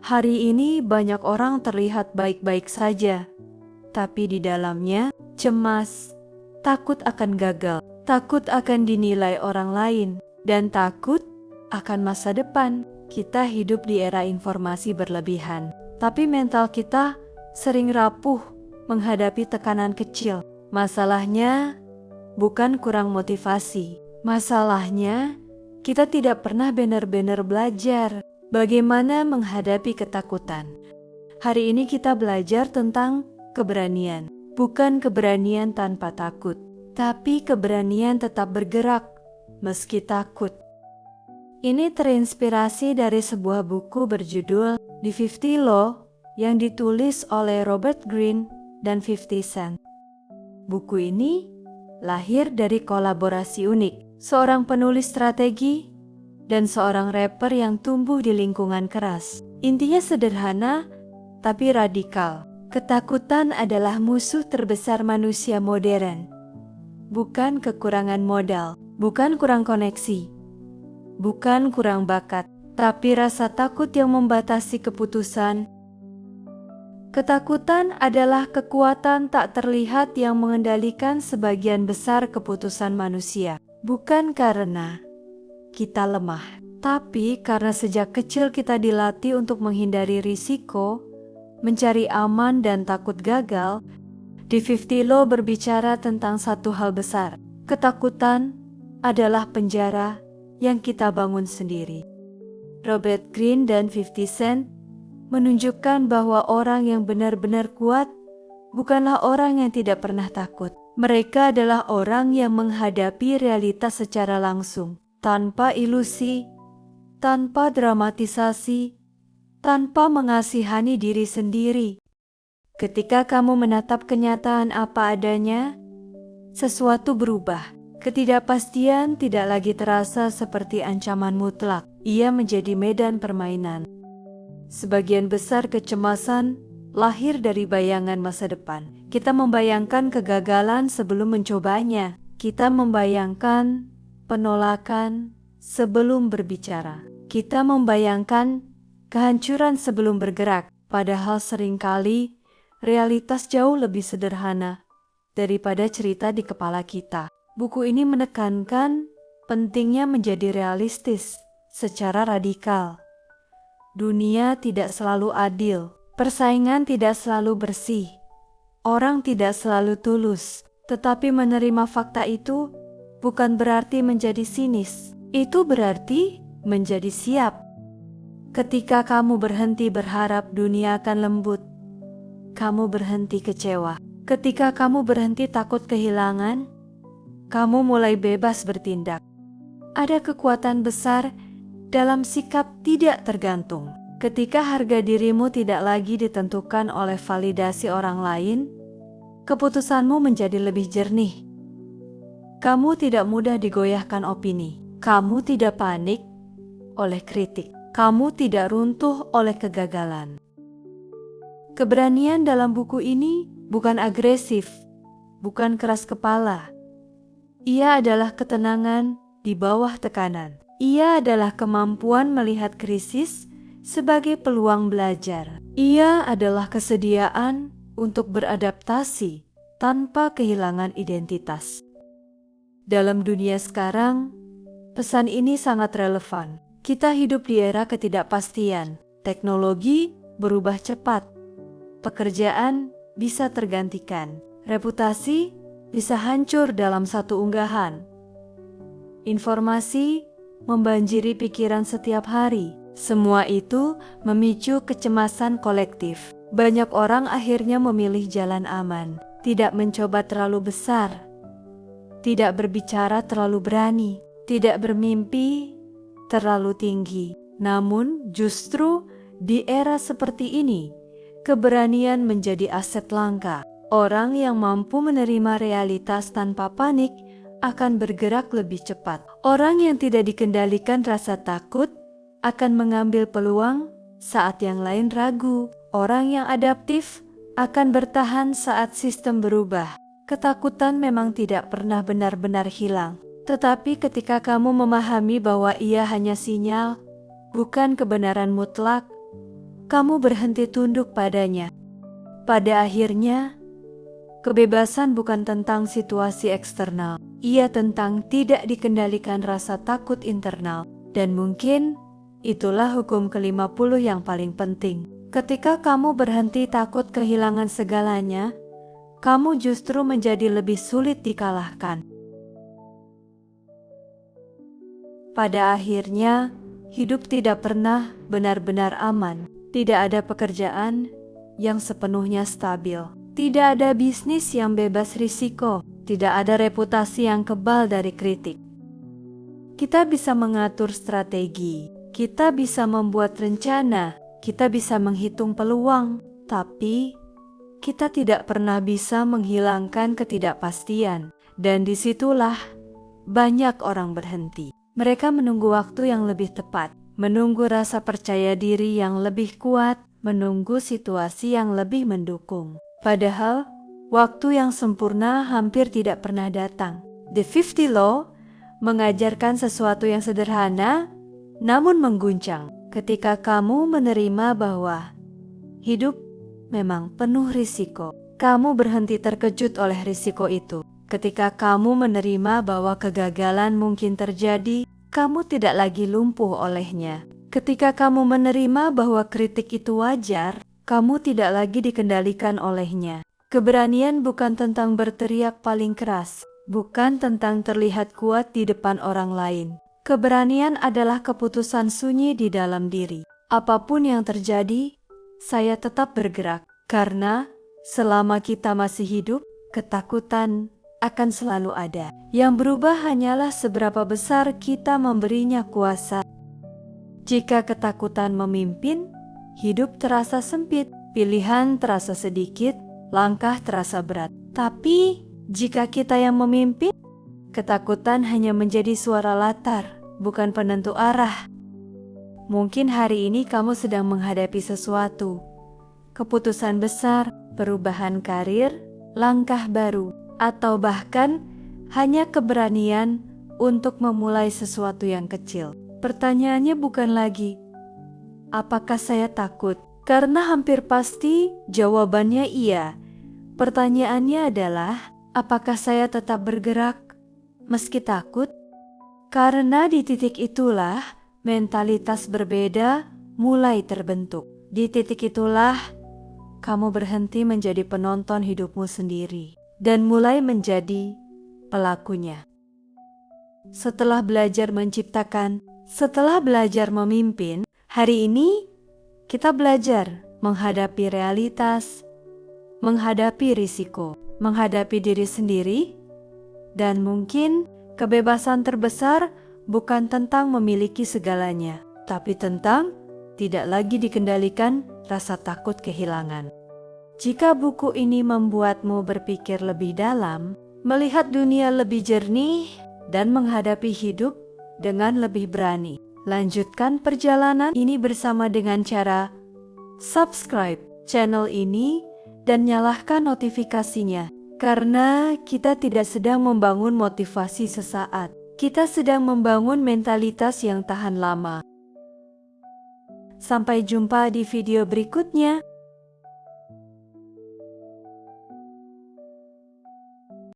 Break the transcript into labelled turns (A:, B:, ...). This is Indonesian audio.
A: Hari ini banyak orang terlihat baik-baik saja, tapi di dalamnya cemas, takut akan gagal, takut akan dinilai orang lain, dan takut akan masa depan. Kita hidup di era informasi berlebihan, tapi mental kita sering rapuh menghadapi tekanan kecil. Masalahnya bukan kurang motivasi. Masalahnya kita tidak pernah benar-benar belajar bagaimana menghadapi ketakutan. Hari ini kita belajar tentang keberanian. Bukan keberanian tanpa takut, tapi keberanian tetap bergerak meski takut. Ini terinspirasi dari sebuah buku berjudul The 50 Law yang ditulis oleh Robert Greene dan 50 Cent. Buku ini lahir dari kolaborasi unik, seorang penulis strategi dan seorang rapper yang tumbuh di lingkungan keras. Intinya sederhana, tapi radikal. Ketakutan adalah musuh terbesar manusia modern. Bukan kekurangan modal, bukan kurang koneksi, bukan kurang bakat, tapi rasa takut yang membatasi keputusan. Ketakutan adalah kekuatan tak terlihat yang mengendalikan sebagian besar keputusan manusia. Bukan karena kita lemah, tapi karena sejak kecil kita dilatih untuk menghindari risiko, mencari aman dan takut gagal. The 50 Law berbicara tentang satu hal besar. Ketakutan adalah penjara yang kita bangun sendiri. Robert Greene dan 50 Cent menunjukkan bahwa orang yang benar-benar kuat bukanlah orang yang tidak pernah takut. Mereka adalah orang yang menghadapi realitas secara langsung, tanpa ilusi, tanpa dramatisasi, tanpa mengasihani diri sendiri. Ketika kamu menatap kenyataan apa adanya, sesuatu berubah. Ketidakpastian tidak lagi terasa seperti ancaman mutlak. Ia menjadi medan permainan. Sebagian besar kecemasan lahir dari bayangan masa depan. Kita membayangkan kegagalan sebelum mencobanya. Kita membayangkan penolakan sebelum berbicara. Kita membayangkan kehancuran sebelum bergerak. Padahal seringkali realitas jauh lebih sederhana daripada cerita di kepala kita. Buku ini menekankan pentingnya menjadi realistis secara radikal. Dunia tidak selalu adil, persaingan tidak selalu bersih, orang tidak selalu tulus. Tetapi menerima fakta itu bukan berarti menjadi sinis. Itu berarti menjadi siap. Ketika kamu berhenti berharap dunia akan lembut, kamu berhenti kecewa. Ketika kamu berhenti takut kehilangan, kamu mulai bebas bertindak. Ada kekuatan besar dalam sikap tidak tergantung. Ketika harga dirimu tidak lagi ditentukan oleh validasi orang lain, keputusanmu menjadi lebih jernih. Kamu tidak mudah digoyahkan opini. Kamu tidak panik oleh kritik. Kamu tidak runtuh oleh kegagalan. Keberanian dalam buku ini bukan agresif, bukan keras kepala. Ia adalah ketenangan di bawah tekanan. Ia adalah kemampuan melihat krisis sebagai peluang belajar. Ia adalah kesediaan untuk beradaptasi tanpa kehilangan identitas. Dalam dunia sekarang, pesan ini sangat relevan. Kita hidup di era ketidakpastian. Teknologi berubah cepat. Pekerjaan bisa tergantikan. Reputasi bisa hancur dalam satu unggahan. Informasi membanjiri pikiran setiap hari. Semua itu memicu kecemasan kolektif. Banyak orang akhirnya memilih jalan aman, tidak mencoba terlalu besar, tidak berbicara terlalu berani, tidak bermimpi terlalu tinggi. Namun justru di era seperti ini, keberanian menjadi aset langka. Orang yang mampu menerima realitas tanpa panik akan bergerak lebih cepat. Orang yang tidak dikendalikan rasa takut akan mengambil peluang saat yang lain ragu. Orang yang adaptif akan bertahan saat sistem berubah. Ketakutan memang tidak pernah benar-benar hilang. Tetapi ketika kamu memahami bahwa ia hanya sinyal, bukan kebenaran mutlak, kamu berhenti tunduk padanya. Pada akhirnya, kebebasan bukan tentang situasi eksternal. Ia tentang tidak dikendalikan rasa takut internal. Dan mungkin itulah hukum ke-50 yang paling penting. Ketika kamu berhenti takut kehilangan segalanya, kamu justru menjadi lebih sulit dikalahkan. Pada akhirnya, hidup tidak pernah benar-benar aman. Tidak ada pekerjaan yang sepenuhnya stabil. Tidak ada bisnis yang bebas risiko. Tidak ada reputasi yang kebal dari kritik. Kita bisa mengatur strategi. Kita bisa membuat rencana. Kita bisa menghitung peluang. Tapi kita tidak pernah bisa menghilangkan ketidakpastian. Dan disitulah banyak orang berhenti. Mereka menunggu waktu yang lebih tepat, menunggu rasa percaya diri yang lebih kuat, menunggu situasi yang lebih mendukung. Padahal, waktu yang sempurna hampir tidak pernah datang. The 50 Law mengajarkan sesuatu yang sederhana, namun mengguncang. Ketika kamu menerima bahwa hidup memang penuh risiko, kamu berhenti terkejut oleh risiko itu. Ketika kamu menerima bahwa kegagalan mungkin terjadi, kamu tidak lagi lumpuh olehnya. Ketika kamu menerima bahwa kritik itu wajar, kamu tidak lagi dikendalikan olehnya. Keberanian bukan tentang berteriak paling keras, bukan tentang terlihat kuat di depan orang lain. Keberanian adalah keputusan sunyi di dalam diri. Apapun yang terjadi, saya tetap bergerak. Karena selama kita masih hidup, ketakutan akan selalu ada. Yang berubah hanyalah seberapa besar kita memberinya kuasa. Jika ketakutan memimpin, hidup terasa sempit, pilihan terasa sedikit, langkah terasa berat. Tapi jika kita yang memimpin, ketakutan hanya menjadi suara latar, bukan penentu arah. Mungkin hari ini kamu sedang menghadapi sesuatu, keputusan besar, perubahan karir, langkah baru, atau bahkan hanya keberanian untuk memulai sesuatu yang kecil. Pertanyaannya bukan lagi, apakah saya takut? Karena hampir pasti jawabannya iya. Pertanyaannya adalah, apakah saya tetap bergerak meski takut? Karena di titik itulah mentalitas berbeda mulai terbentuk. Di titik itulah kamu berhenti menjadi penonton hidupmu sendiri dan mulai menjadi pelakunya. Setelah belajar menciptakan, setelah belajar memimpin, hari ini kita belajar menghadapi realitas, menghadapi risiko, menghadapi diri sendiri, dan mungkin kebebasan terbesar bukan tentang memiliki segalanya, tapi tentang tidak lagi dikendalikan rasa takut kehilangan. Jika buku ini membuatmu berpikir lebih dalam, melihat dunia lebih jernih, dan menghadapi hidup dengan lebih berani, lanjutkan perjalanan ini bersama dengan cara subscribe channel ini dan nyalakan notifikasinya. Karena kita tidak sedang membangun motivasi sesaat, kita sedang membangun mentalitas yang tahan lama. Sampai jumpa di video berikutnya.